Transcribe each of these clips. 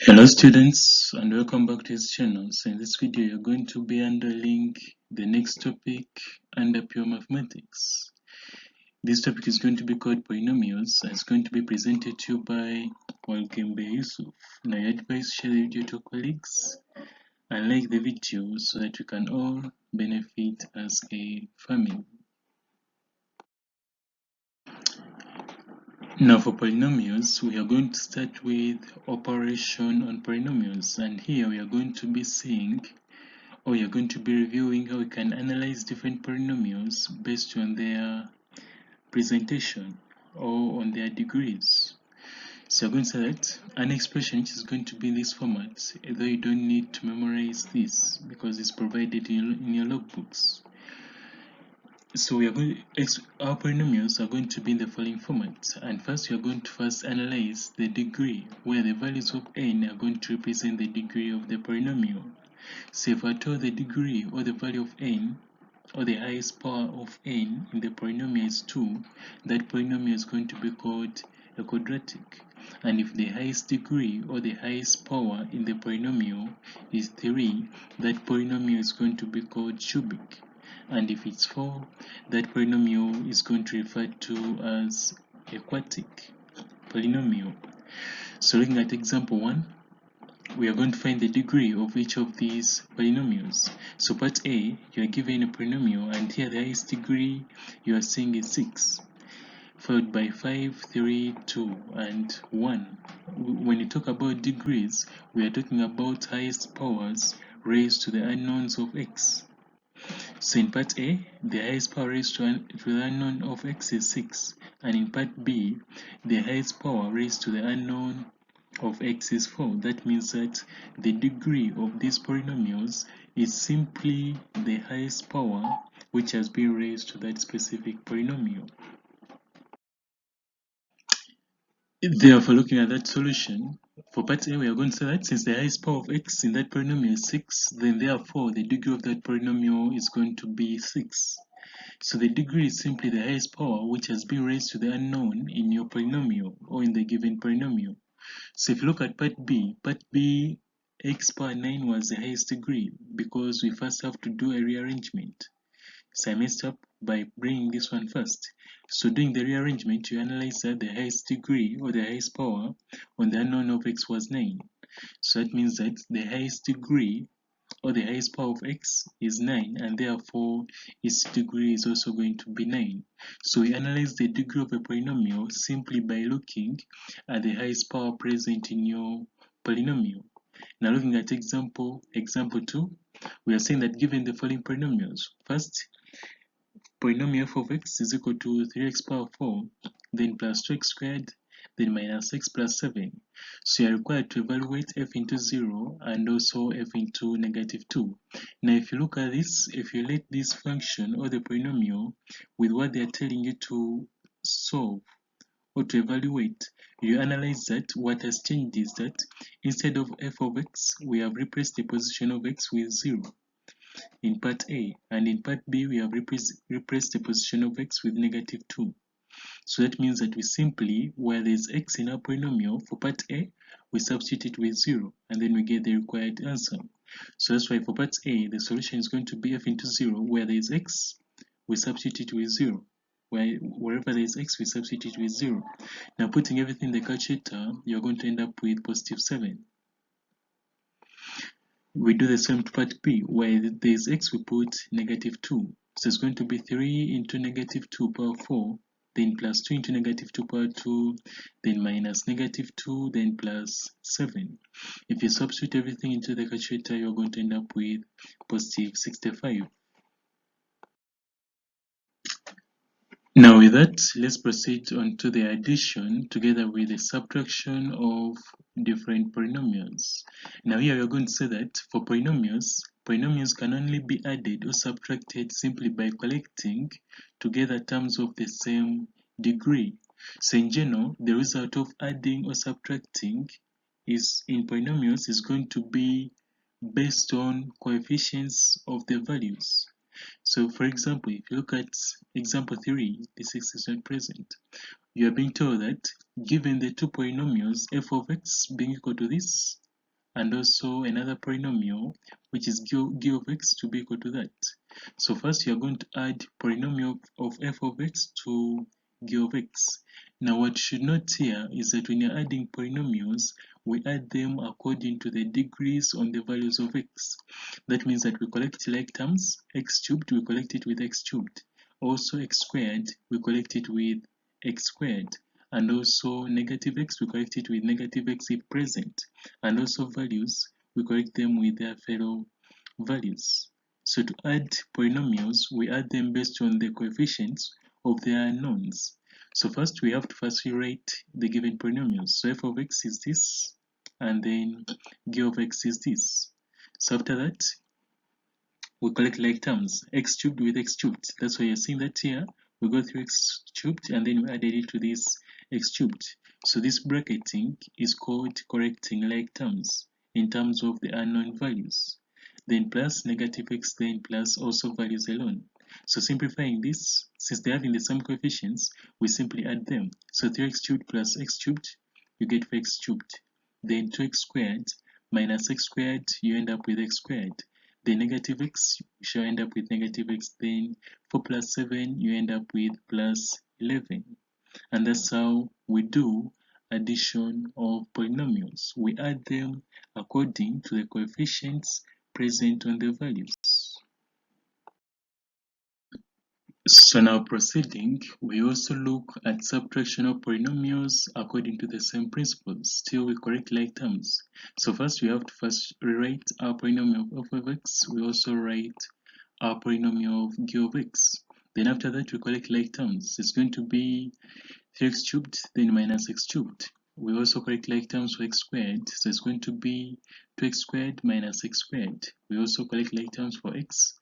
Hello students, and welcome back to this channel. So in this video you're going to be handling the next topic under pure mathematics. This topic is going to be called polynomials and it's going to be presented to you by Walkembe Yusuf. Now your advice, share the video to colleagues and like the video so that we can all benefit as a family. Now for polynomials, we are going to start with operation on polynomials, and here we are going to be seeing, or we are going to be reviewing how we can analyze different polynomials based on their presentation or on their degrees. So we're going to say that an expression which is going to be in this format, although you don't need to memorize this because it's provided in your logbooks. So we are going our polynomials are going to be in the following format, and first we are going to analyze the degree, where the values of n are going to represent the degree of the polynomial. So if I told the degree or the value of n, or the highest power of n in the polynomial is 2, that polynomial is going to be called a quadratic. And if the highest degree or the highest power in the polynomial is 3, that polynomial is going to be called cubic. And if it's 4, that polynomial is going to refer to as a quartic polynomial. So looking at example 1, we are going to find the degree of each of these polynomials. So part A, you are given a polynomial, and here the highest degree you are seeing is 6, followed by 5, 3, 2, and 1. When you talk about degrees, we are talking about highest powers raised to the unknowns of x. So in part A, the highest power raised to the unknown of x is 6, and in part B, the highest power raised to the unknown of x is 4. That means that the degree of these polynomials is simply the highest power which has been raised to that specific polynomial. Therefore, looking at that solution, for part A, we are going to say that since the highest power of x in that polynomial is 6, then therefore the degree of that polynomial is going to be 6. So the degree is simply the highest power which has been raised to the unknown in your polynomial or in the given polynomial. So if you look at part B, x power 9 was the highest degree because we first have to do a rearrangement. So I messed up by bringing this one first. So doing the rearrangement, you analyze that the highest degree or the highest power on the unknown of x was 9. So that means that the highest degree or the highest power of x is 9, and therefore its degree is also going to be 9. So we analyze the degree of a polynomial simply by looking at the highest power present in your polynomial. Now looking at example 2, we are saying that given the following polynomials, first, polynomial f of x is equal to 3x power 4, then plus 2x squared, then minus x plus 7. So you are required to evaluate f into 0 and also f into negative 2. Now if you look at this, if you let this function or the polynomial with what they are telling you to solve or to evaluate, you analyze that what has changed is that instead of f of x, we have replaced the position of x with 0 in part A, and in part B we have replaced the position of x with negative 2. So that means that we simply, where there is x in our polynomial, for part A, we substitute with 0, and then we get the required answer. So that's why for part A, the solution is going to be f into 0, where there is x, we substitute with 0. Wherever there is x, we substitute with 0. Now putting everything in the calculator, you're going to end up with positive 7. We do the same to part B, where there is x, we put negative 2. So it's going to be 3 into negative 2 power 4, then plus 2 into negative 2 power 2, then minus negative 2, then plus 7. If you substitute everything into the calculator, you're going to end up with positive 65. Now with that, let's proceed on to the addition together with the subtraction of different polynomials. Now here we are going to say that for polynomials can only be added or subtracted simply by collecting together terms of the same degree. So in general, the result of adding or subtracting in polynomials is going to be based on coefficients of the values. So for example, if you look at example 3, this x is not present. You are being told that given the two polynomials f of x being equal to this and also another polynomial which is g of x to be equal to that. So first you are going to add polynomial of f of x to g of x. Now what you should note here is that when you're adding polynomials, we add them according to the degrees on the values of x. That means that we collect like terms, x cubed, we collect it with x cubed. Also x squared, we collect it with x squared. And also negative x, we collect it with negative x if present. And also values, we correct them with their fellow values. So to add polynomials, we add them based on the coefficients of their unknowns. So first we have to first rewrite the given polynomials. So f of x is this, and then g of x is this. So after that, we collect like terms, x cubed with x cubed. That's why you're seeing that here. We go through x cubed and then we added it to this x cubed. So this bracketing is called correcting like terms in terms of the unknown values. Then plus negative x, then plus also values alone. So simplifying this, since they're having the same coefficients, we simply add them. So 3x cubed plus x cubed, you get 4x cubed. Then 2x squared minus x squared, you end up with x squared. The negative x, you shall end up with negative x. Then 4 plus 7, you end up with plus 11. And that's how we do addition of polynomials. We add them according to the coefficients present on the values. So now proceeding, we also look at subtraction of polynomials according to the same principles. Still we correct like terms. So first we have to first rewrite our polynomial of f of x. We also write our polynomial of g of x. Then after that we collect like terms. It's going to be 3x cubed, then minus x cubed. We also correct like terms for x squared. So it's going to be 2x squared minus x squared. We also collect like terms for x.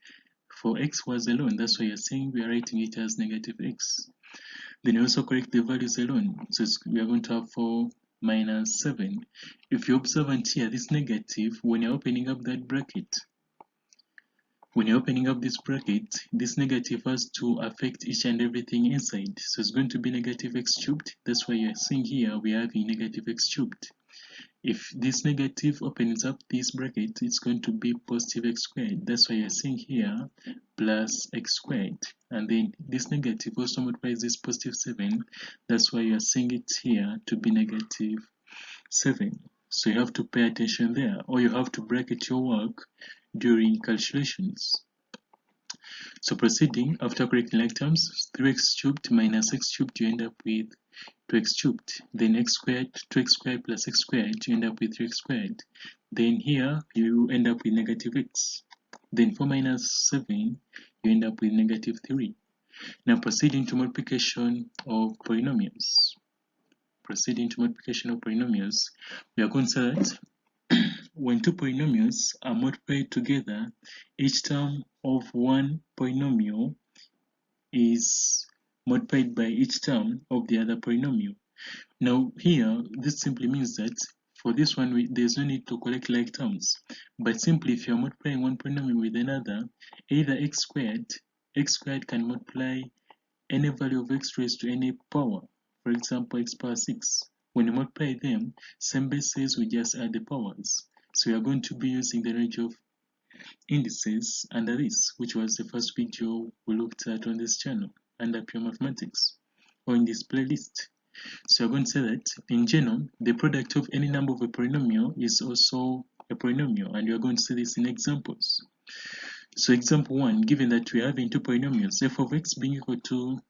For x was alone, that's why you're saying we are writing it as negative x. Then you also correct the values alone. So we are going to have 4 minus 7. If you observe here, this negative, when you're opening up that bracket, when you're opening up this bracket, this negative has to affect each and everything inside. So it's going to be negative x cubed. That's why you're seeing here we are having negative x cubed. If this negative opens up this bracket, it's going to be positive x squared. That's why you're seeing here plus x squared. And then this negative also multiplies this positive 7. That's why you're seeing it here to be negative 7. So you have to pay attention there, or you have to bracket your work during calculations. So proceeding, after correcting like terms, 3x cubed minus x cubed, you end up with 2x cubed. Then x squared, 2x squared plus x squared, you end up with 3x squared. Then here, you end up with negative x. Then 4 minus 7, you end up with negative 3. Now proceeding to multiplication of polynomials. Proceeding to multiplication of polynomials, we are going to say that when two polynomials are multiplied together, each term of one polynomial is multiplied by each term of the other polynomial. Now here, this simply means that for this one, there's no need to collect like terms. But simply if you're multiplying one polynomial with another, either x squared can multiply any value of x raised to any power. For example, x power 6. When you multiply them, same basis, we just add the powers. So we are going to be using the range of indices under this, which was the first video we looked at on this channel under pure mathematics or in this playlist. So we're going to say that in general, the product of any number of a polynomial is also a polynomial, and we are going to see this in examples. So example 1, given that we are having two polynomials, f of x being equal to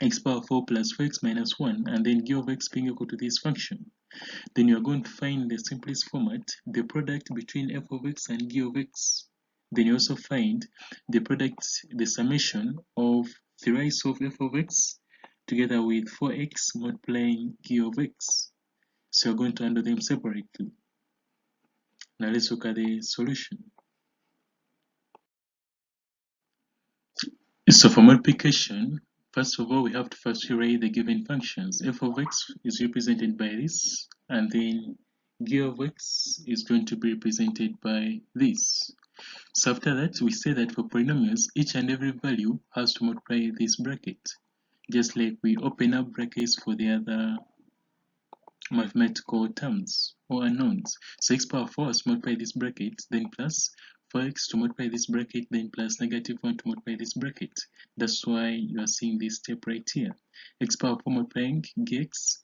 x power 4 plus 4x minus 1, and then g of x being equal to this function. Then you are going to find the simplest format, the product between f of x and g of x. Then you also find the product, the summation of the rise of f of x together with 4x multiplying g of x. So you're going to handle them separately. Now let's look at the solution. So for multiplication, first of all, we have to first rewrite the given functions. F of x is represented by this, and then g of x is going to be represented by this. So after that, we say that for polynomials, each and every value has to multiply this bracket, just like we open up brackets for the other mathematical terms or unknowns. So x power 4 is multiply this bracket, then plus 4x to multiply this bracket, then plus negative 1 to multiply this bracket. That's why you are seeing this step right here. X power 4 multiplying gx,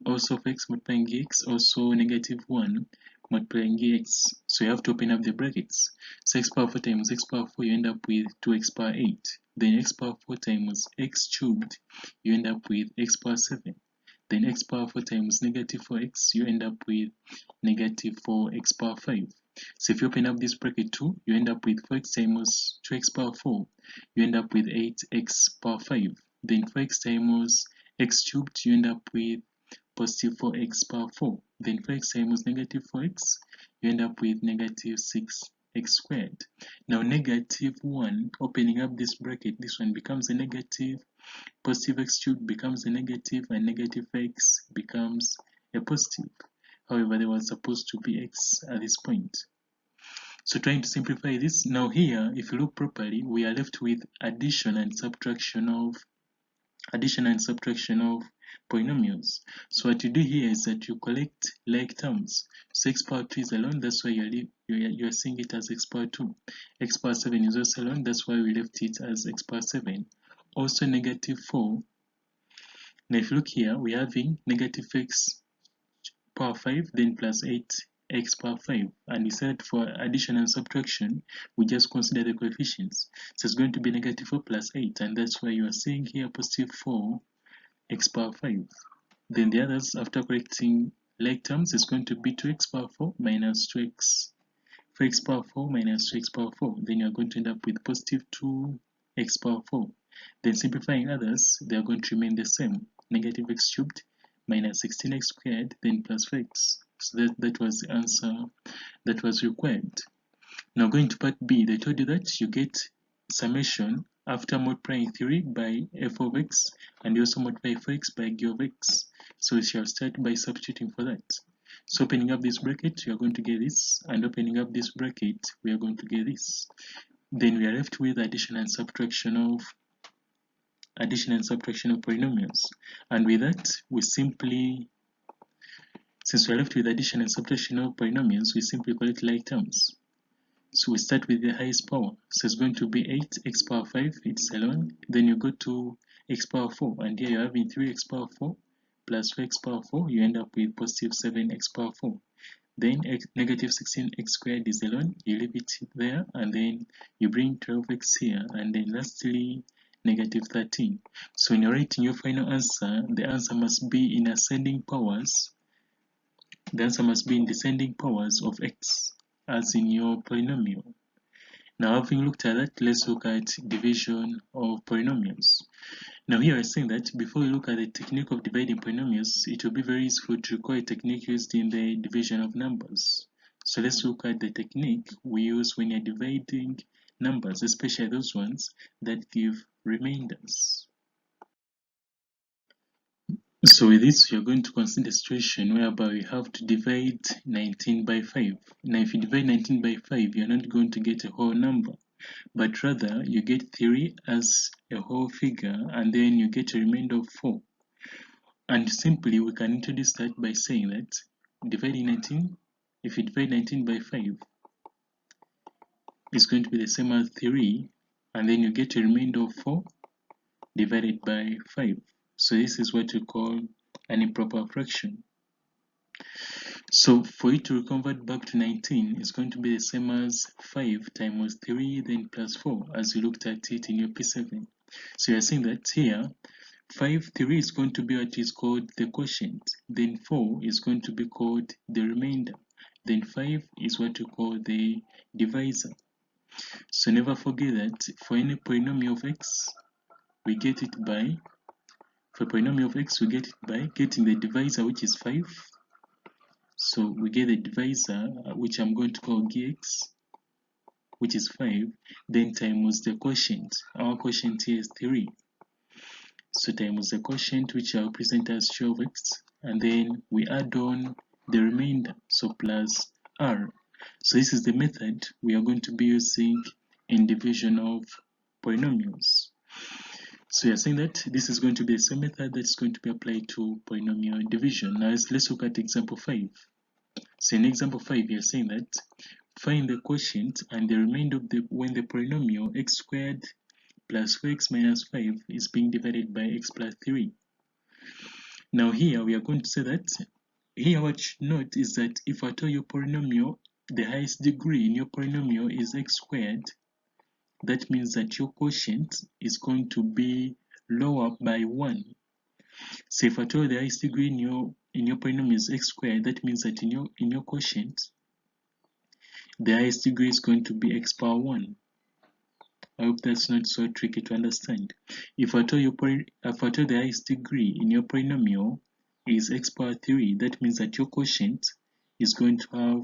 also for x multiplying gx, also negative 1 multiplying gx. So you have to open up the brackets. So x power 4 times x power 4, you end up with 2x power 8. Then x power 4 times x cubed, you end up with x power 7. Then x power 4 times negative 4x, you end up with negative 4x power 5. So if you open up this bracket too, you end up with 4x times 2x power 4, you end up with 8x power 5. Then 4x times x cubed, you end up with positive 4x power 4. Then 4x times negative 4x, you end up with negative 6x squared. Now negative 1, opening up this bracket, this one becomes a negative, positive x cubed becomes a negative, and negative x becomes a positive. However, there was supposed to be x at this point. So trying to simplify this, now here, if you look properly, we are left with addition and subtraction of polynomials. So what you do here is that you collect like terms. So x power 2 is alone, that's why you're seeing it as x power 2. X power 7 is also alone, that's why we left it as x power 7. Also negative 4. Now if you look here, we're having negative x power 5, then plus 8x power 5. And we said for addition and subtraction, we just consider the coefficients. So it's going to be negative 4 plus 8, and that's why you are seeing here positive 4x power 5. Then the others, after correcting like terms, is going to be 2x power 4 minus 4x power 4 minus 2x power 4. Then you're going to end up with positive 2x power 4. Then simplifying others, they are going to remain the same. Negative x cubed minus 16x squared, then plus 4x. So that was the answer that was required. Now going to part B, they told you that you get summation after multiplying 3 by f of x, and you also multiply 4x by g of x. So we shall start by substituting for that. So opening up this bracket, we are going to get this, and opening up this bracket, we are going to get this. Then we are left with addition and subtraction of polynomials. And with that, we simply, since we are left with addition and subtraction of polynomials, we simply collect like terms. So we start with the highest power. So it's going to be 8x power 5, it's alone. Then you go to x power 4, and here you're having 3x power 4 plus 4x power 4, you end up with positive 7x power 4. Then negative 16x squared is alone, you leave it there, and then you bring 12x here, and then lastly negative 13. So when you're writing your final answer, the answer must be in ascending powers. The answer must be in descending powers of x, as in your polynomial. Now, having looked at that, let's look at division of polynomials. Now here I'm saying that before we look at the technique of dividing polynomials, it will be very useful to recall a technique used in the division of numbers. So let's look at the technique we use when you're dividing numbers, especially those ones that give remainders. So with this, you're going to consider a situation whereby we have to divide 19 by 5. Now if you divide 19 by 5, you're not going to get a whole number, but rather you get 3 as a whole figure, and then you get a remainder of 4. And simply we can introduce that by saying that dividing 19, if you divide 19 by 5, it's going to be the same as 3, and then you get a remainder of 4 divided by 5. So this is what we call an improper fraction. So for it to convert back to 19, it's going to be the same as 5 times 3 then plus 4, as you looked at it in your P7. So you're saying that here 3 is going to be what is called the quotient, then 4 is going to be called the remainder, then 5 is what we call the divisor. So never forget that for any polynomial of x, we get it by, getting the divisor, which is 5. So we get the divisor, which I'm going to call gx, which is 5, then times the quotient. Our quotient here is 3. So times the quotient, which I'll present as 12x, and then we add on the remainder, so plus r. So this is the method we are going to be using in division of polynomials. So you're saying that this is going to be the same method that's going to be applied to polynomial division. Now let's look at example 5. So in example 5, you're saying that find the quotient and the remainder of when the polynomial x squared plus 4x minus 5 is being divided by x plus 3. Now here we are going to say that here what you should note is that if at all your polynomial, the highest degree in your polynomial is x squared, that means that your quotient is going to be lower by 1. So if at all the highest degree in your polynomial is x squared, that means that in your quotient, the highest degree is going to be x power 1. I hope that's not so tricky to understand. If at all the highest degree in your polynomial is x power 3, that means that your quotient is going to have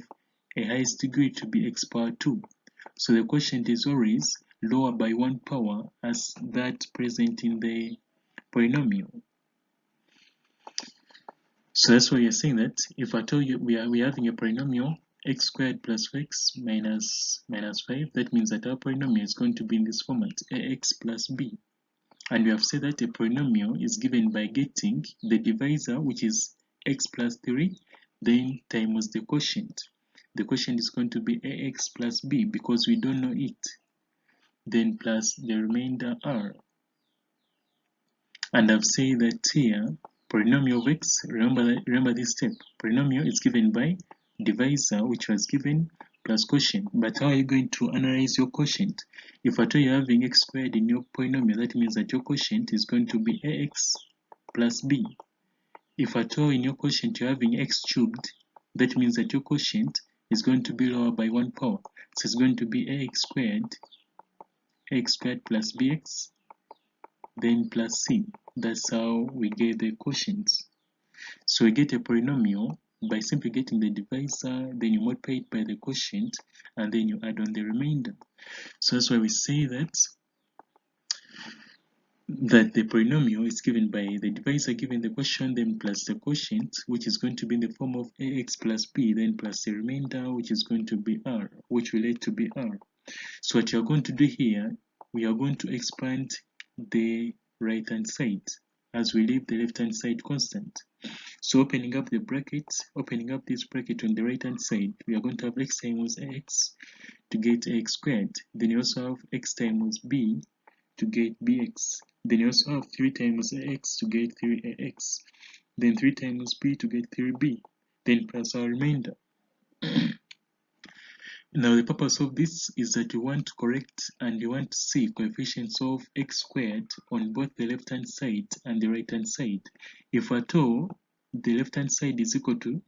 a highest degree to be x power 2. So the quotient is always lower by 1 power as that present in the polynomial. So that's why you're saying that if at all we are having a polynomial x squared plus x minus 5, that means that our polynomial is going to be in this format, ax plus b. And we have said that a polynomial is given by getting the divisor, which is x plus 3, then times the quotient. The quotient is going to be ax plus b because we don't know it, then plus the remainder r. And I've said that here, polynomial of x, remember this step, polynomial is given by divisor, which was given, plus quotient. But how are you going to analyze your quotient? If at all you're having x squared in your polynomial, that means that your quotient is going to be ax plus b. If at all in your quotient you're having x cubed, that means that your quotient is going to be lower by 1 power. So it's going to be ax squared plus bx, then plus c. That's how we get the quotients. So we get a polynomial by simply getting the divisor, then you multiply it by the quotient, and then you add on the remainder. So that's why we say that the polynomial is given by the divisor given the quotient, then plus the quotient, which is going to be in the form of ax plus b, then plus the remainder, which is going to be r, which relate to be r. So what you're going to do here, we are going to expand the right hand side as we leave the left hand side constant. So opening up the brackets, opening up this bracket on the right hand side, we are going to have x times x to get x squared. Then you also have x times b to get bx. Then you also have 3 times x to get 3ax. Then 3 times b to get 3b. Then plus our remainder. Now the purpose of this is that you want to correct and you want to see coefficients of x squared on both the left hand side and the right hand side. If at all the left hand side is equal to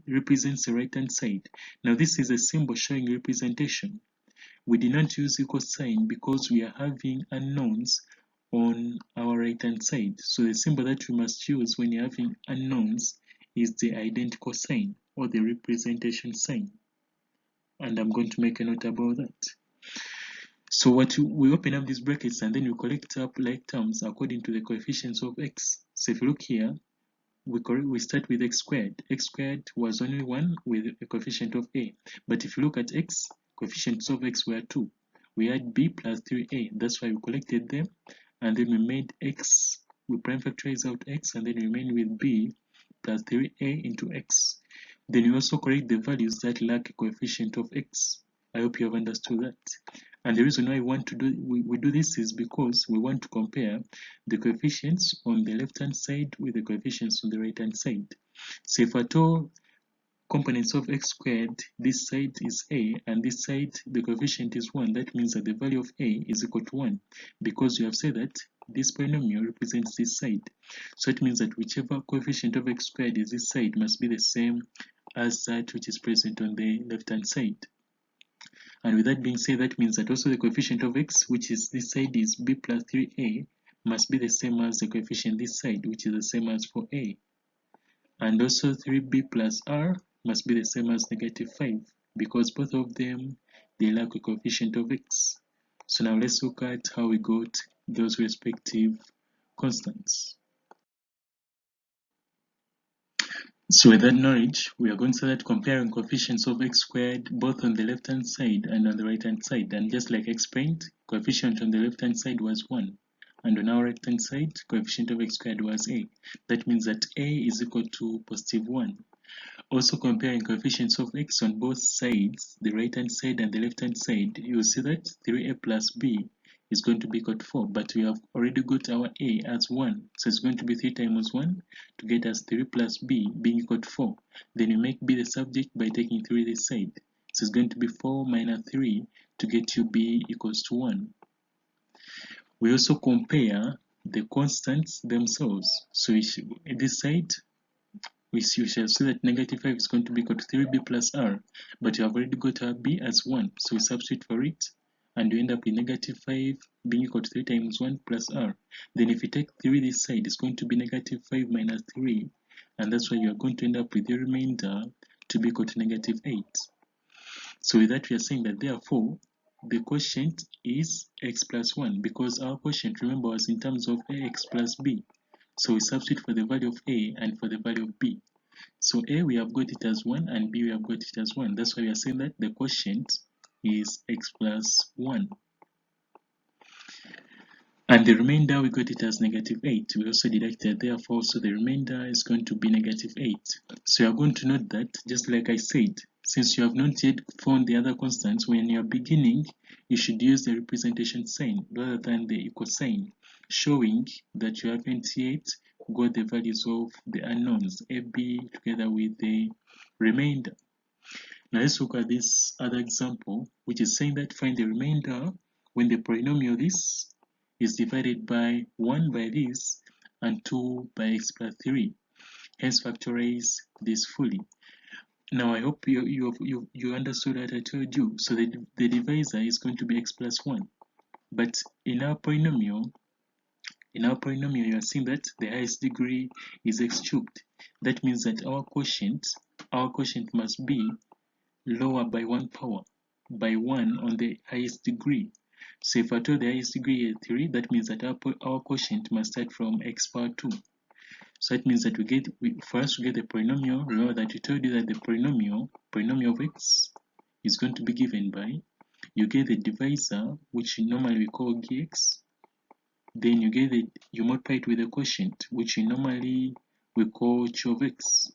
represents the right hand side. Now this is a symbol showing representation. We did not use equal sign because we are having unknowns on our right hand side. So the symbol that we must use when you're having unknowns is the identical sign or the representation sign. And I'm going to make a note about that. So we open up these brackets and then we collect up like terms according to the coefficients of x. So if you look here, we start with x squared. X squared was only 1 with a coefficient of a. But if you look at x, coefficients of x were 2. We had b plus 3a. That's why we collected them. And then we made x, we prime factorize out x, and then we remain with b plus 3a into x. Then you also correct the values that lack a coefficient of x. I hope you have understood that. And the reason why we do this is because we want to compare the coefficients on the left hand side with the coefficients on the right hand side. So if at all components of x squared, this side is a and this side the coefficient is 1, that means that the value of a is equal to 1 because you have said that this polynomial represents this side. So it means that whichever coefficient of x squared is this side must be the same as that which is present on the left hand side. And with that being said, that means that also the coefficient of x, which is this side is b plus 3a, must be the same as the coefficient this side, which is the same as for a. And also 3b plus r must be the same as negative 5 because both of them, they lack a coefficient of x. So now let's look at how we got those respective constants. So with that knowledge, we are going to start comparing coefficients of x squared both on the left hand side and on the right hand side. And just like explained, coefficient on the left hand side was 1, and on our right hand side coefficient of x squared was a. That means that a is equal to positive 1. Also comparing coefficients of x on both sides, the right hand side and the left hand side, you will see that 3a plus b is going to be equal to 4, but we have already got our a as 1, so it's going to be 3 times 1 to get us 3 plus b being equal to 4. Then you make b the subject by taking 3 this side, so it's going to be 4 minus 3 to get you b equals to 1. We also compare the constants themselves, so this side you shall see that negative 5 is going to be equal to 3b plus r, but you have already got our b as 1, so we substitute for it, and you end up with negative 5 being equal to 3 times 1 plus r. Then if you take 3 this side, it's going to be negative 5 minus 3, and that's why you are going to end up with the remainder to be equal to negative 8. So with that, we are saying that therefore, the quotient is x plus 1, because our quotient, remember, was in terms of ax plus b. So we substitute for the value of a and for the value of b. So a, we have got it as 1, and b, we have got it as 1. That's why we are saying that the quotient is x plus 1. And the remainder, we got it as negative 8. We also deducted, therefore, so the remainder is going to be negative 8. So you are going to note that, just like I said, since you have not yet found the other constants, when you are beginning, you should use the representation sign rather than the equal sign, showing that you haven't yet got the values of the unknowns, ab together with the remainder. Now let's look at this other example, which is saying that find the remainder when the polynomial this is divided by 1 by this and 2 by x plus 3. Hence factorize this fully. Now I hope you understood what I told you. So the divisor is going to be x plus 1. But in our polynomial, you are seeing that the highest degree is x cubed. That means that our quotient must be lower by 1 power, by 1 on the highest degree. So if I told the highest degree is 3, that means that our quotient must start from x power 2. So that means that for us to get the polynomial, remember that we told you that the polynomial of x is going to be given by, you get the divisor, which normally we call gx, then you multiply it with the quotient, which normally we call ch of x,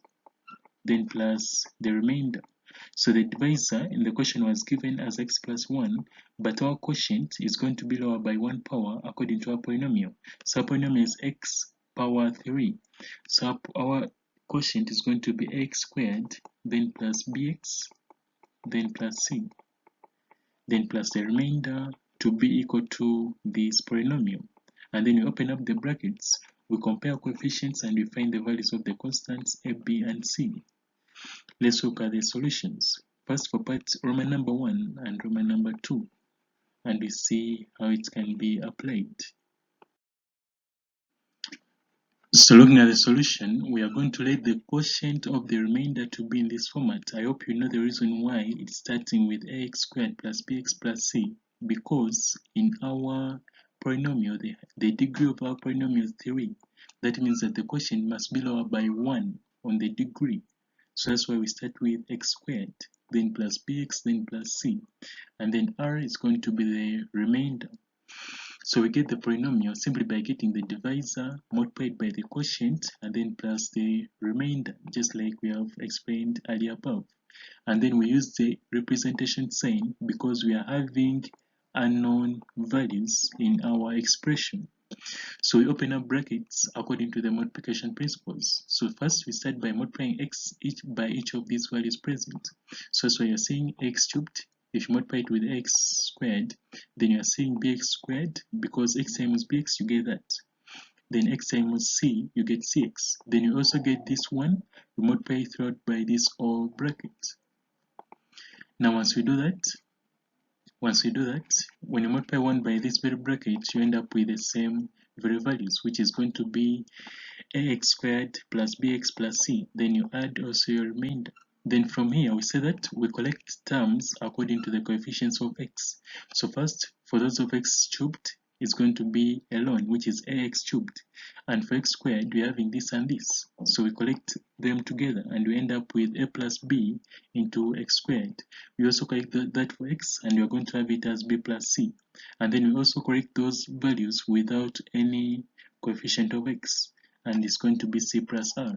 then plus the remainder. So the divisor in the question was given as x plus 1, but our quotient is going to be lower by 1 power according to our polynomial. So our polynomial is x power 3. So our quotient is going to be x squared, then plus bx, then plus c, then plus the remainder to be equal to this polynomial. And then we open up the brackets, we compare coefficients, and we find the values of the constants a, b, and c. Let's look at the solutions. First for part Roman number 1 and Roman number 2, and we see how it can be applied. So looking at the solution, we are going to let the quotient of the remainder to be in this format. I hope you know the reason why it's starting with ax squared plus bx plus c, because in our polynomial, the degree of our polynomial is 3. That means that the quotient must be lower by 1 on the degree. So that's why we start with x squared, then plus bx, then plus c, and then r is going to be the remainder. So we get the polynomial simply by getting the divisor multiplied by the quotient and then plus the remainder, just like we have explained earlier above. And then we use the representation sign because we are having unknown values in our expression. So we open up brackets according to the multiplication principles. So first we start by multiplying x by each of these values present. So that's why you're saying x cubed. If you multiply it with x squared, then you're saying bx squared, because x times bx, you get that. Then x times c, you get cx. Then you also get this one, you multiply it throughout by this all bracket. Now once we do that, when you multiply 1 by this very bracket, you end up with the same very values, which is going to be ax squared plus bx plus c. Then you add also your remainder. Then from here, we say that we collect terms according to the coefficients of x. So first, for those of x cubed, is going to be alone, which is ax cubed, and for x squared we're having this and this, so we collect them together and we end up with a plus b into x squared. We also correct that for x, and we're going to have it as b plus c, and then we also correct those values without any coefficient of x, and it's going to be c plus r.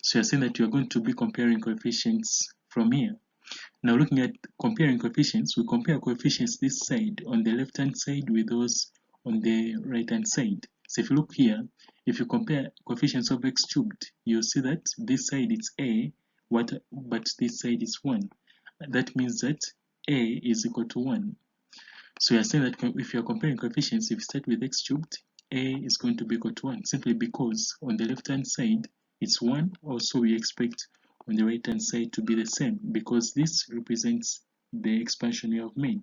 So you're saying that you're going to be comparing coefficients from here. Now looking at comparing coefficients, we compare coefficients this side on the left hand side with those on the right hand side. So if you look here, if you compare coefficients of x cubed, you'll see that this side is a, but this side is 1. That means that a is equal to 1. So you're saying that if you're comparing coefficients, if you start with x cubed, a is going to be equal to 1, simply because on the left hand side it's 1, also we expect on the right hand side to be the same, because this represents the expansion we have made.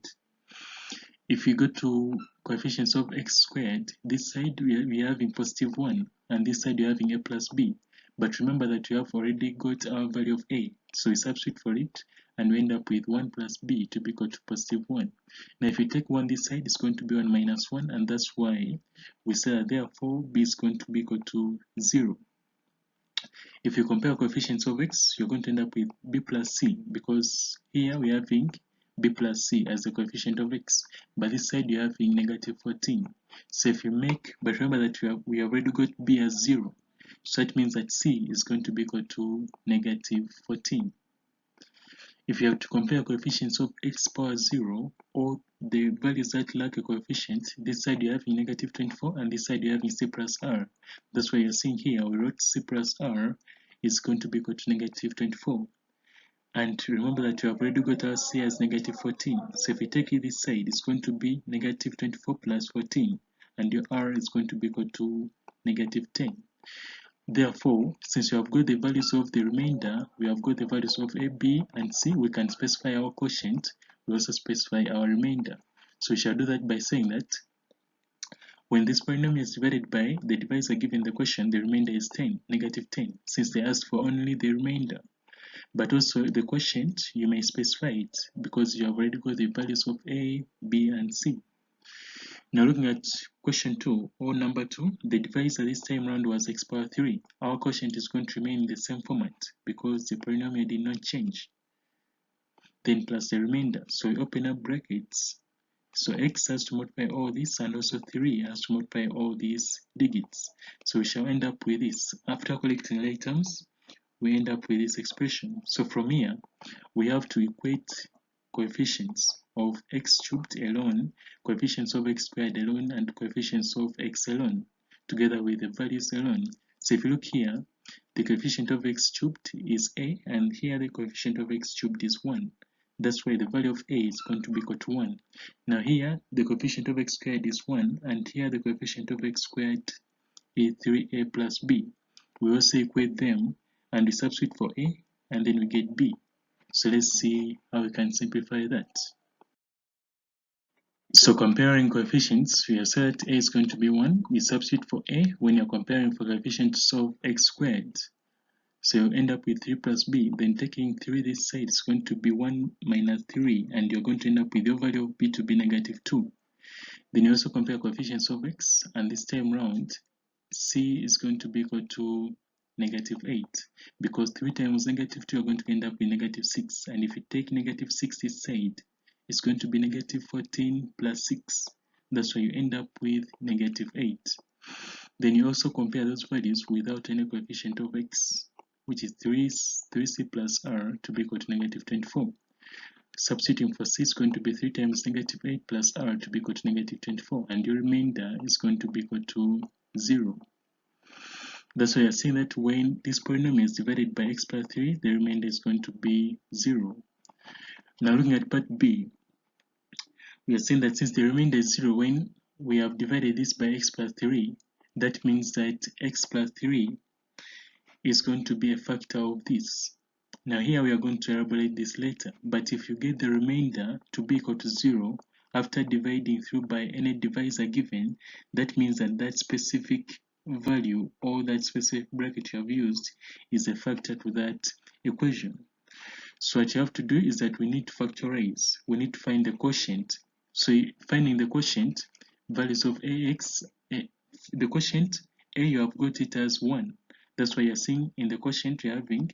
If we go to coefficients of x squared, this side we are having positive 1, and this side we are having a plus b. But remember that we have already got our value of a, so we substitute for it, and we end up with 1 plus b to be equal to positive 1. Now if you take 1 this side, it's going to be 1 minus 1, and that's why we say that therefore b is going to be equal to 0. If you compare coefficients of x, you're going to end up with b plus c, because here we're having b plus c as the coefficient of x, but this side you're having negative 14. So if you make, but remember that we have already got b as 0, so that means that c is going to be equal to negative 14. If you have to compare coefficients of x power 0, or the values that lack a coefficient, this side you're having negative 24, and this side you're having c plus r. That's why you're seeing here, we wrote c plus r is going to be equal to negative 24. And remember that you have already got our c as negative 14. So if you take it this side, it's going to be negative 24 plus 14, and your r is going to be equal to negative 10. Therefore, since we have got the values of the remainder, we have got the values of a, b, and c, we can specify our quotient, we also specify our remainder. So we shall do that by saying that when this polynomial is divided by the divisor given the quotient, the remainder is 10, negative 10, since they asked for only the remainder. But also the quotient, you may specify it, because you have already got the values of a, b, and c. Now looking at question 2, or number 2, the divisor this time round was x power 3. Our quotient is going to remain in the same format because the polynomial did not change. Then plus the remainder. So we open up brackets. So x has to multiply all this, and also 3 has to multiply all these digits. So we shall end up with this. After collecting items, we end up with this expression. So from here, we have to equate coefficients of x cubed alone, coefficients of x squared alone, and coefficients of x alone, together with the values alone. So if you look here, the coefficient of x cubed is a, and here the coefficient of x cubed is 1. That's why the value of a is going to be equal to 1. Now here, the coefficient of x squared is 1, and here the coefficient of x squared is 3a plus b. We also equate them, and we substitute for a, and then we get b. So let's see how we can simplify that. So comparing coefficients, we have said a is going to be 1. We substitute for a when you're comparing for coefficients of x squared. So you end up with 3 plus b. Then taking 3 this side is going to be 1 minus 3, and you're going to end up with your value of b to be negative 2. Then you also compare coefficients of x, and this time round, c is going to be equal to negative 8, because 3 times negative 2 are going to end up with negative 6, and if you take negative 6 this side, it's going to be negative 14 plus 6. That's why you end up with negative 8. Then you also compare those values without any coefficient of x, which is 3c plus r to be equal to negative 24. Substituting for c is going to be 3 times negative 8 plus r to be equal to negative 24, and your remainder is going to be equal to 0. That's why you're seeing that when this polynomial is divided by x plus 3, the remainder is going to be 0. Now looking at part B, we are saying that since the remainder is 0 when we have divided this by x plus 3, that means that x plus 3 is going to be a factor of this. Now here we are going to elaborate this later, but if you get the remainder to be equal to 0 after dividing through by any divisor given, that means that that specific value or that specific bracket you have used is a factor to that equation. So what you have to do is that we need to factorize. We need to find the quotient. So finding the quotient, values of ax, the quotient, a you have got it as 1. That's why you're seeing in the quotient you're having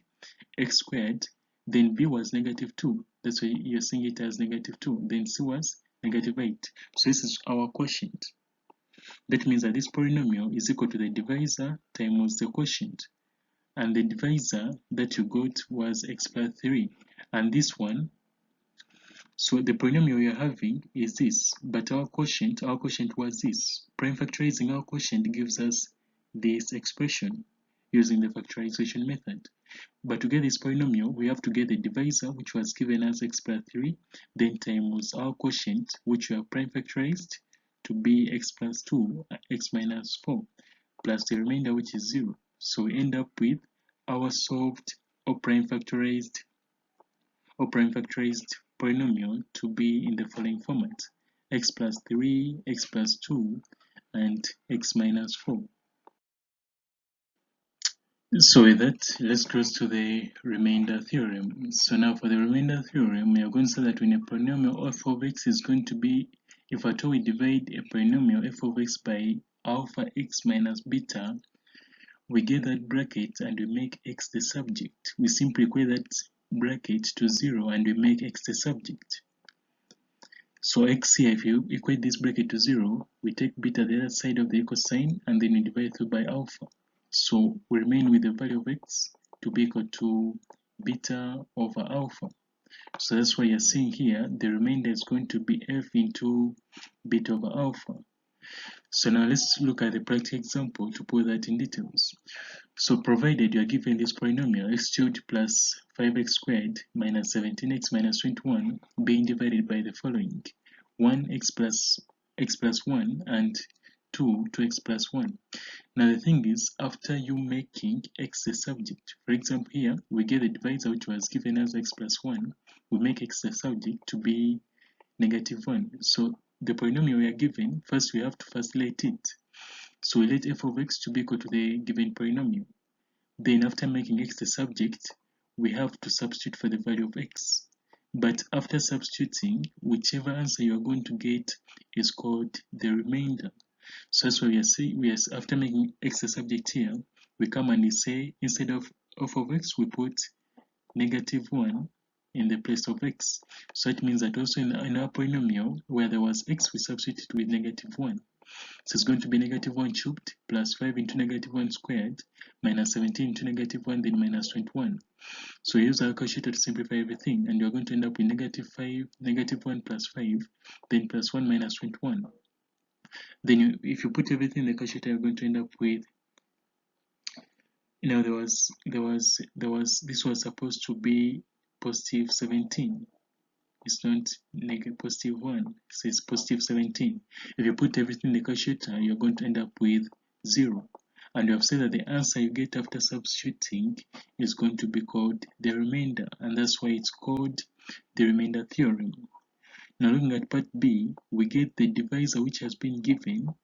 x squared, then b was negative 2. That's why you're seeing it as negative 2. Then c was negative 8. So this is our quotient. That means that this polynomial is equal to the divisor times the quotient. And the divisor that you got was x plus 3. And this one, so the polynomial you're having is this, but our quotient was this. Prime factorizing our quotient gives us this expression using the factorization method. But to get this polynomial, we have to get the divisor, which was given as x plus 3, then times our quotient, which we have prime factorized to be x plus 2, x minus 4, plus the remainder, which is 0. So we end up with our solved or prime factorized polynomial to be in the following format: x plus 3, x plus 2, and x minus 4. So with that, let's cross to the remainder theorem. So now for the remainder theorem, we are going to say that when a polynomial f of x is going to be, if at all we divide a polynomial f of x by alpha x minus beta, we get that bracket and we make x the subject. We simply equate that bracket to 0 and we make x the subject. So x here, if you equate this bracket to 0, we take beta the other side of the equal sign and then we divide through by alpha. So we remain with the value of x to be equal to beta over alpha. So that's why you're seeing here the remainder is going to be f into beta over alpha. So now let's look at the practical example to put that in details. So provided you are given this polynomial x cubed plus 5x squared minus 17x minus 21 being divided by the following: 1x plus 1 and 2x plus 1. Now the thing is, after you making x the subject, for example here we get the divisor which was given as x plus 1, we make x the subject to be negative 1. So the polynomial we are given, first we have to first let it. So we let f of x to be equal to the given polynomial. Then after making x the subject, we have to substitute for the value of x. But after substituting, whichever answer you are going to get is called the remainder. So that's why we are saying, after making x the subject here, we come and we say, instead of f of x, we put negative 1 in the place of x. So it means that also in our polynomial, where there was x, we substitute with negative 1. So it's going to be negative 1 cubed plus 5 into negative 1 squared minus 17 into negative 1, then minus 21. So we use our calculator to simplify everything, and you're going to end up with negative 1 plus 5, then plus 1 minus 21. Then if you put everything in the calculator, you're going to end up with, this was supposed to be positive 17. It's not negative positive 1, it says positive 17. If you put everything in the calculator, you're going to end up with 0. And you have said that the answer you get after substituting is going to be called the remainder, and that's why it's called the remainder theorem. Now looking at part B, we get the divisor which has been given,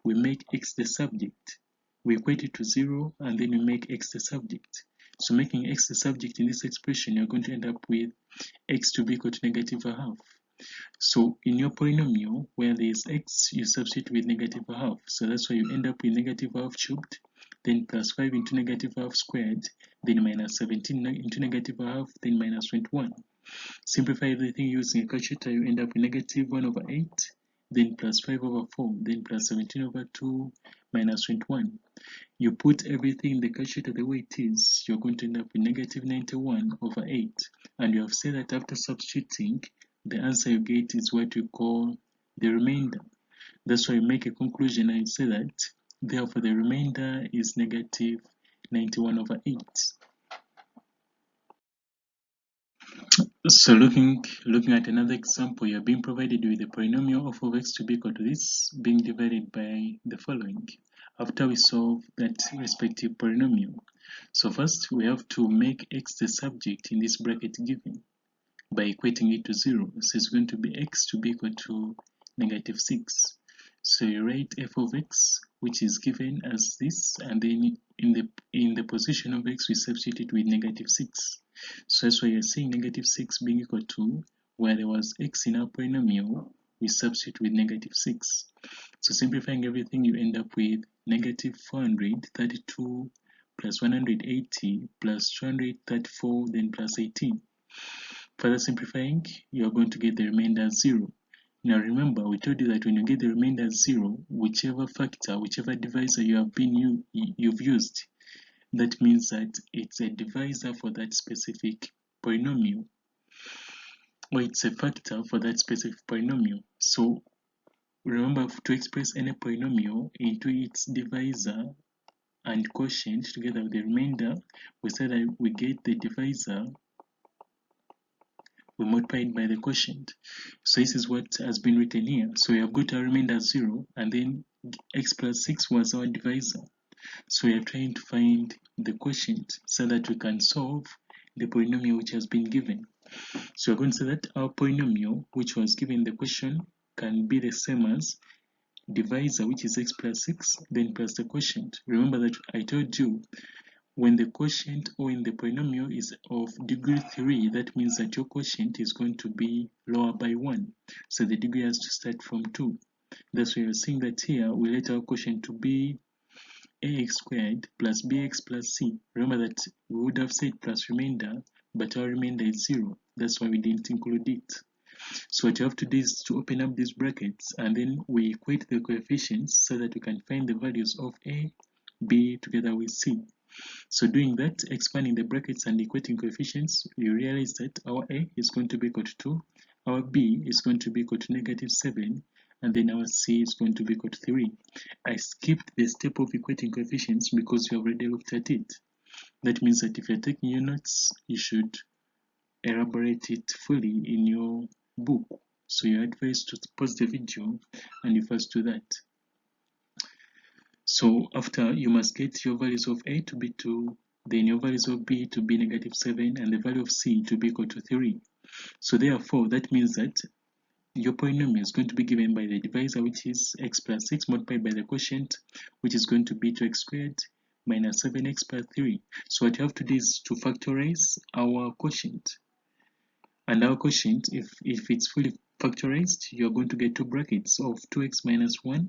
we make x the subject, we equate it to 0, and then we make x the subject. So making x the subject in this expression, you're going to end up with x to be equal to negative a half. So in your polynomial, where there is x, you substitute with negative a half. So that's why you end up with negative a half cubed, then plus 5 into negative a half squared, then minus 17 into negative a half, then minus 21. Simplify everything using a calculator, you end up with negative 1 over 8, then plus 5 over 4, then plus 17 over 2, minus 21. You put everything in the calculator the way it is, you're going to end up with negative 91 over 8. And you have said that after substituting, the answer you get is what we call the remainder. That's why you make a conclusion and say that, therefore the remainder is negative 91 over 8. So looking at another example, you're being provided with a polynomial f of x to be equal to this, being divided by the following. After we solve that respective polynomial, so first we have to make x the subject in this bracket given by equating it to 0. So it's going to be x to be equal to negative 6. So you write f of x, which is given as this, and then in the position of x we substitute it with negative 6. So that's why you're seeing negative 6 being equal to, where there was x in our polynomial, we substitute with negative 6. So simplifying everything, you end up with negative 432 plus 180 plus 234, then plus 18. Further simplifying, you are going to get the remainder as 0. Now remember, we told you that when you get the remainder as 0, whichever factor, whichever divisor you've used, that means that it's a divisor for that specific polynomial, or it's a factor for that specific polynomial. So remember, to express any polynomial into its divisor and quotient together with the remainder, we said that we get the divisor, we multiply it by the quotient. So this is what has been written here. So we have got our remainder as 0, and then x plus 6 was our divisor. So we are trying to find the quotient so that we can solve the polynomial which has been given. So we're going to say that our polynomial which was given the question can be the same as divisor, which is x plus 6, then plus the quotient. Remember that I told you, when the quotient or in the polynomial is of degree 3, that means that your quotient is going to be lower by 1. So the degree has to start from 2. That's why you're seeing that here we let our quotient to be ax squared plus bx plus c. Remember that we would have said plus remainder, but our remainder is 0. That's why we didn't include it. So what you have to do is to open up these brackets, and then we equate the coefficients so that we can find the values of a, b together with c. So doing that, expanding the brackets and equating coefficients, you realize that our a is going to be equal to 2, our b is going to be equal to negative 7, and then our c is going to be equal to 3. I skipped the step of equating coefficients because you have already looked at it. That means that if you're taking your notes, you should elaborate it fully in your book. So you're advised to pause the video and you first do that. So after, you must get your values of a to be 2, then your values of b to be negative 7, and the value of c to be equal to 3. So therefore, that means that your polynomial is going to be given by the divisor, which is x plus 6 multiplied by the quotient, which is going to be 2x squared minus 7x plus 3. So what you have to do is to factorize our quotient. And our quotient, if it's fully factorized, you're going to get two brackets of 2x minus 1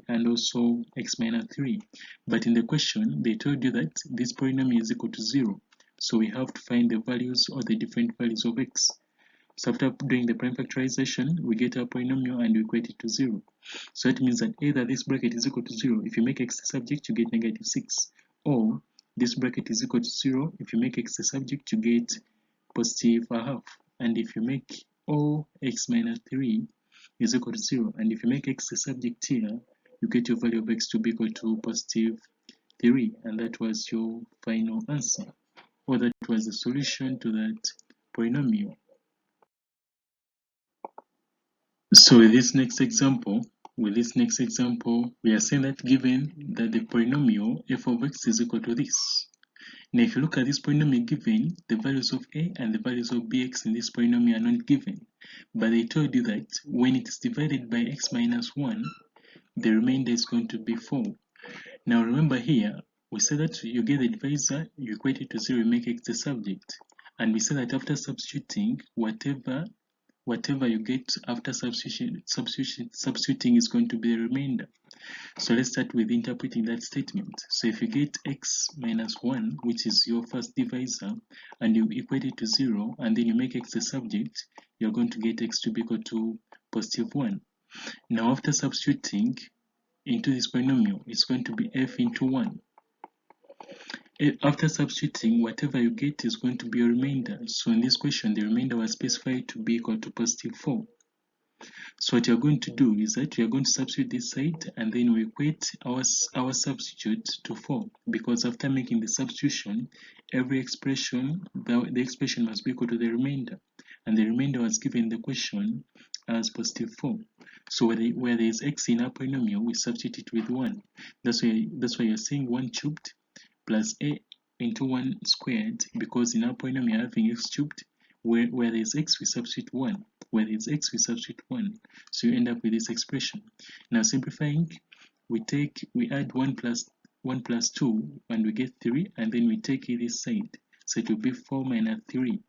and also x minus 3. But in the question, they told you that this polynomial is equal to 0. So we have to find the values or the different values of x. So after doing the prime factorization, we get our polynomial and we equate it to 0. So that means that either this bracket is equal to 0, if you make x the subject, you get negative 6. Or this bracket is equal to 0, if you make x the subject, you get positive a half. And if you make all x minus 3 is equal to 0, and if you make x the subject here, you get your value of x to be equal to positive 3, and that was your final answer, or that was the solution to that polynomial. So with this next example, we are saying that given that the polynomial f of x is equal to this. Now if you look at this polynomial given, the values of a and the values of bx in this polynomial are not given. But they told you that when it is divided by x minus 1, the remainder is going to be 4. Now remember here, we said that you get the divisor, you equate it to 0, you make x the subject. And we said that after substituting, whatever you get after substituting is going to be the remainder. So let's start with interpreting that statement. So if you get x minus 1, which is your first divisor, and you equate it to 0, and then you make x the subject, you're going to get x to be equal to positive 1. Now after substituting into this polynomial, it's going to be f into 1. After substituting, whatever you get is going to be a remainder. So in this question, the remainder was specified to be equal to positive 4. So what you're going to do is that you're going to substitute this side, and then we equate our substitute to 4, because after making the substitution, every expression, the expression must be equal to the remainder, and the remainder was given in the question as positive 4. So where there is x in our polynomial, we substitute it with 1. That's why you're saying 1 cubed plus a into 1 squared, because in our polynomial having x cubed, where there is x we substitute 1, where there is x we substitute 1, so you end up with this expression. Now simplifying, we add 1 plus 2 and we get 3, and then we take it this side, so it will be 4 minus 3.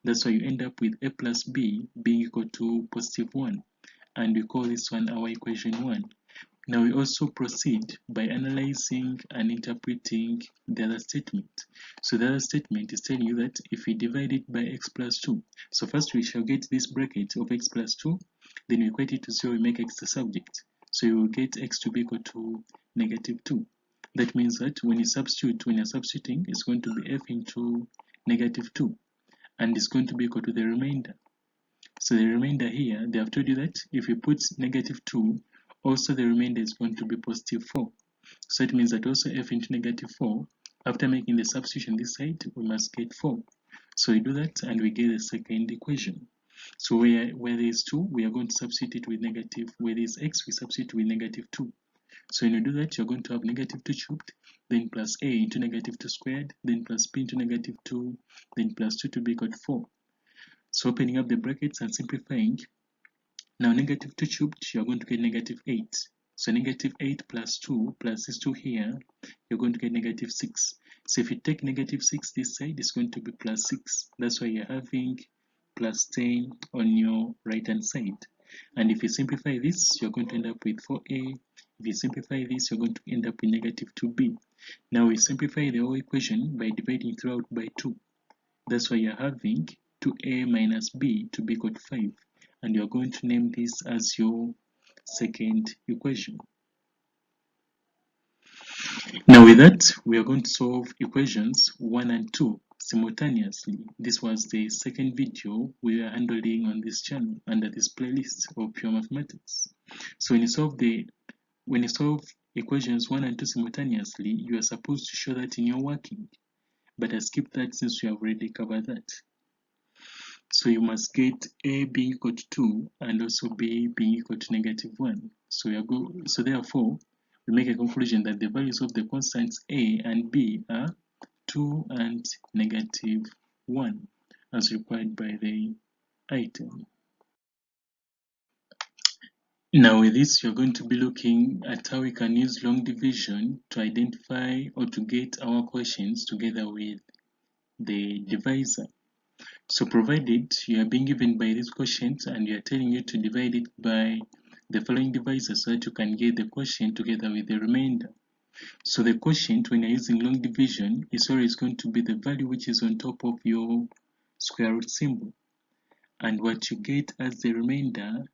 That's why you end up with a plus b being equal to positive 1, and we call this one our equation 1. Now we also proceed by analyzing and interpreting the other statement. So the other statement is telling you that if we divide it by x plus 2, so first we shall get this bracket of x plus 2, then we equate it to 0, we make x the subject. So you will get x to be equal to negative 2. That means that when you're substituting, it's going to be f into negative 2, and it's going to be equal to the remainder. So the remainder here, they have told you that if you put negative 2, also the remainder is going to be positive 4. So it means that also f into negative 4, after making the substitution this side, we must get 4. So we do that and we get the second equation. So where there is 2, we are going to substitute it with negative. Where there is x, we substitute with negative 2. So when you do that, you're going to have negative 2 cubed, then plus a into negative 2 squared, then plus b into negative 2, then plus 2 to be equal to 4. So opening up the brackets and simplifying, now negative 2 cubed, you're going to get negative 8. So negative 8 plus 2 plus this 2 here, you're going to get negative 6. So if you take negative 6 this side, it's going to be plus 6. That's why you're having plus 10 on your right hand side. And if you simplify this, you're going to end up with 4a. If you simplify this, you're going to end up with negative 2b. Now we simplify the whole equation by dividing throughout by 2. That's why you're having 2a minus b to be equal to 5. And you're going to name this as your second equation. Now with that, we are going to solve equations 1 and 2 simultaneously. This was the second video we are handling on this channel under this playlist of pure mathematics. So when you solve equations 1 and 2 simultaneously, you are supposed to show that in your working. But I skipped that since we have already covered that. So you must get a being equal to 2 and also b being equal to negative 1. So therefore, we make a conclusion that the values of the constants a and b are 2 and negative 1 as required by the item. Now with this, you're going to be looking at how we can use long division to identify or to get our quotients together with the divisor. So provided you are being given by this quotient and you are telling you to divide it by the following divisor so that you can get the quotient together with the remainder. So the quotient, when you're using long division, is always going to be the value which is on top of your square root symbol. And what you get as the remainder,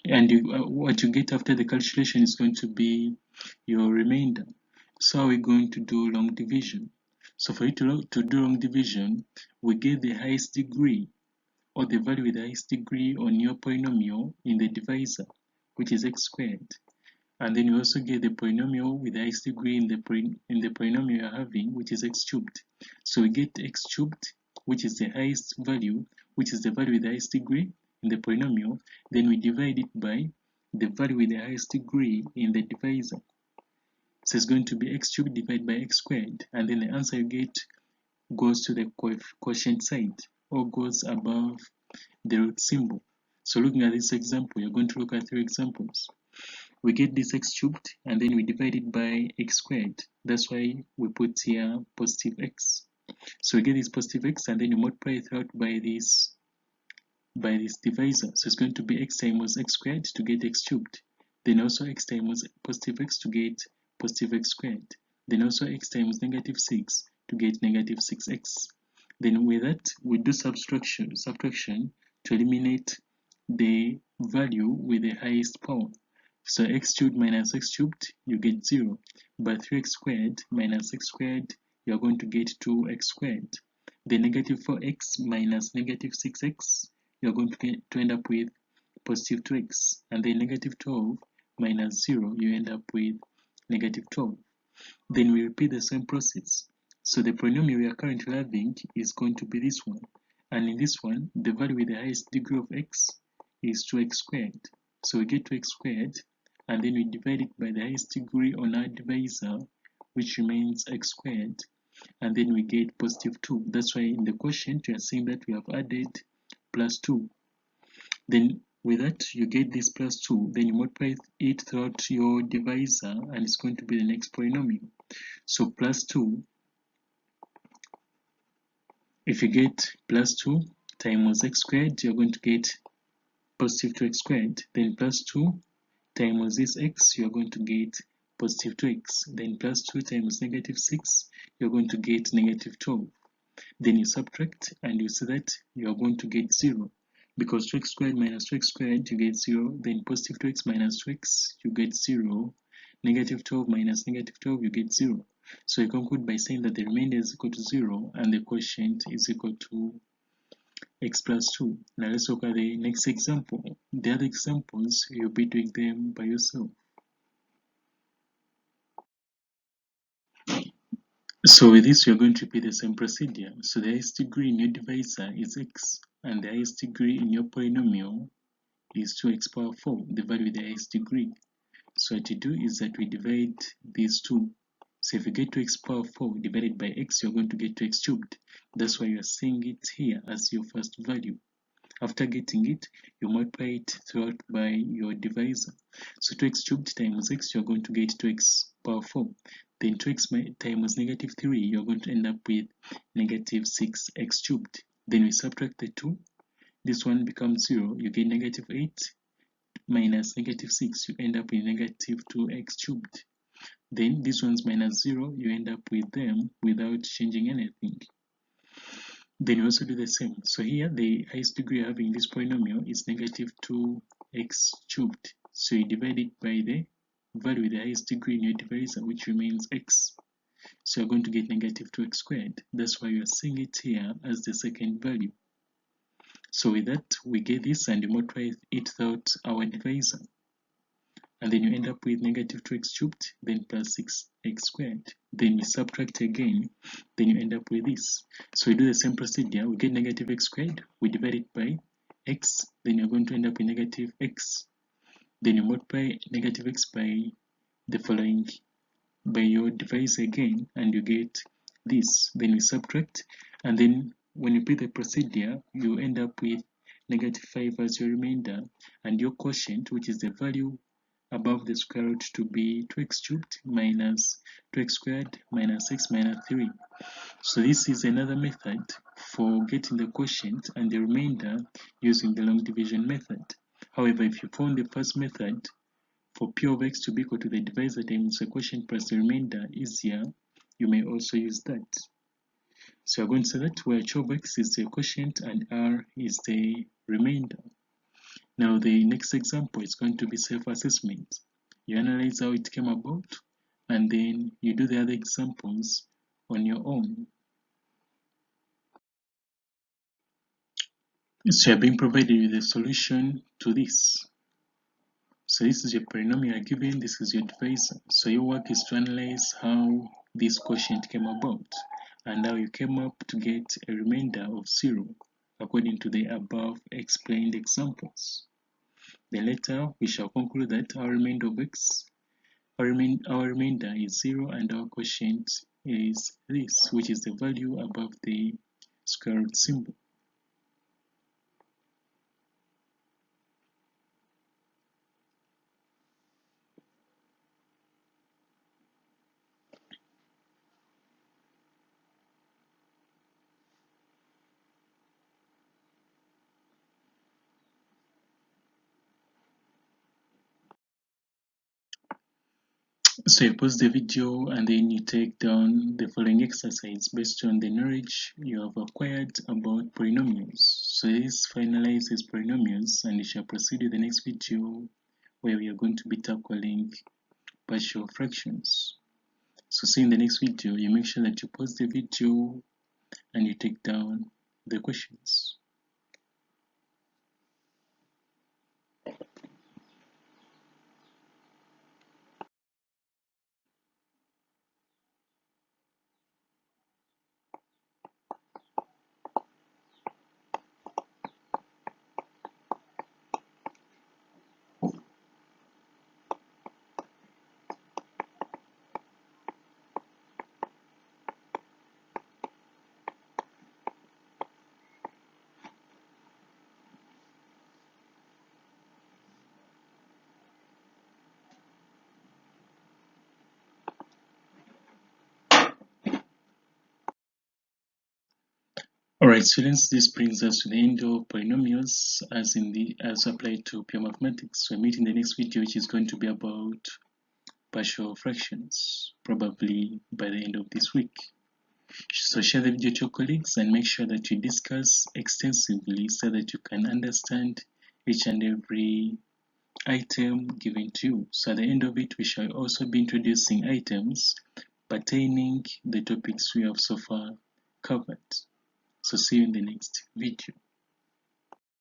and what you get after the calculation is going to be your remainder. So how are we going to do long division? So for you to do long division, we get the highest degree or the value with the highest degree on your polynomial in the divisor, which is x squared. And then you also get the polynomial with the highest degree in the polynomial you're having, which is x cubed. So we get x cubed, which is the highest value, which is the value with the highest degree in the polynomial. Then we divide it by the value with the highest degree in the divisor. So it's going to be x cubed divided by x squared, and then the answer you get goes to the quotient side or goes above the root symbol. So looking at this example, you're going to look at 3 examples. We get this x cubed and then we divide it by x squared. That's why we put here positive x. So we get this positive x and then you multiply it out by this divisor. So it's going to be x times x squared to get x cubed. Then also x times positive x to get positive x squared. Then also x times negative 6 to get negative 6x. Then with that, we do subtraction to eliminate the value with the highest power. So x cubed minus x cubed, you get 0. But 3x squared minus x squared, you're going to get 2x squared. The negative 4x minus negative 6x, you're going to end up with positive 2x. And then negative 12 minus 0, you end up with negative 12. Then we repeat the same process. So the polynomial we are currently having is going to be this one. And in this one, the value with the highest degree of x is 2x squared. So we get 2x squared, and then we divide it by the highest degree on our divisor, which remains x squared, and then we get positive 2. That's why in the quotient, we are saying that we have added plus 2. Then with that, you get this plus 2. Then you multiply it throughout your divisor, and it's going to be the next polynomial. So plus 2, if you get plus 2 times x squared, you're going to get positive 2x squared. Then plus 2 times this x, you're going to get positive 2x. Then plus 2 times negative 6, you're going to get negative 12. Then you subtract and you see that you are going to get 0. Because 2x squared minus 2x squared, you get 0. Then positive 2x minus 2x, you get 0. Negative 12 minus negative 12, you get 0. So you conclude by saying that the remainder is equal to 0 and the quotient is equal to x plus 2. Now let's look at the next example. The other examples, you'll be doing them by yourself. So with this, you're going to repeat the same procedure. So the highest degree in your divisor is x, and the highest degree in your polynomial is 2x power 4, the value with the highest degree. So what you do is that we divide these two. So if you get 2x power 4 divided by x, you're going to get 2x cubed. That's why you're seeing it here as your first value. After getting it, you multiply it throughout by your divisor. So 2x cubed times x, you're going to get 2x power 4. Then 2x times negative 3, you're going to end up with negative 6x cubed. Then we subtract the 2. This one becomes 0. You get negative 8 minus negative 6. You end up with negative 2x cubed. Then this one's minus 0. You end up with them without changing anything. Then you also do the same. So here the highest degree having this polynomial is negative 2x cubed. So you divide it by the value with the highest degree in your divisor, which remains x. So you're going to get negative 2x squared. That's why you're seeing it here as the second value. So with that, we get this and you multiply it throughout our divisor. And then you end up with negative 2x cubed, then plus 6x squared. Then we subtract again, then you end up with this. So we do the same procedure. We get negative x squared, we divide it by x, then you're going to end up with negative x. Then you multiply negative x by the following, by your divisor again, and you get this. Then we subtract, and then when you repeat the procedure, you end up with negative 5 as your remainder, and your quotient, which is the value above the square root, to be 2x cubed minus 2x squared minus x minus 3. So this is another method for getting the quotient and the remainder using the long division method. However, if you found the first method for p of x to be equal to the divisor times the quotient plus the remainder easier, you may also use that. So you're going to say that where h of x is the quotient and r is the remainder. Now the next example is going to be self-assessment. You analyze how it came about and then you do the other examples on your own. So you're being provided with a solution to this. So this is your polynomial given, this is your divisor. So your work is to analyze how this quotient came about and how you came up to get a remainder of 0 according to the above explained examples. Then later we shall conclude that our remainder of x, our remainder is 0 and our quotient is this, which is the value above the square root symbol. So you pause the video and then you take down the following exercise based on the knowledge you have acquired about polynomials. So this finalizes polynomials and we shall proceed with the next video where we are going to be tackling partial fractions. So see you in the next video. You make sure that you pause the video and you take down the questions. Alright students, this brings us to the end of polynomials as applied to pure mathematics. We'll meet in the next video, which is going to be about partial fractions, probably by the end of this week. So share the video to your colleagues and make sure that you discuss extensively so that you can understand each and every item given to you. So at the end of it, we shall also be introducing items pertaining the topics we have so far covered. So see you in the next video.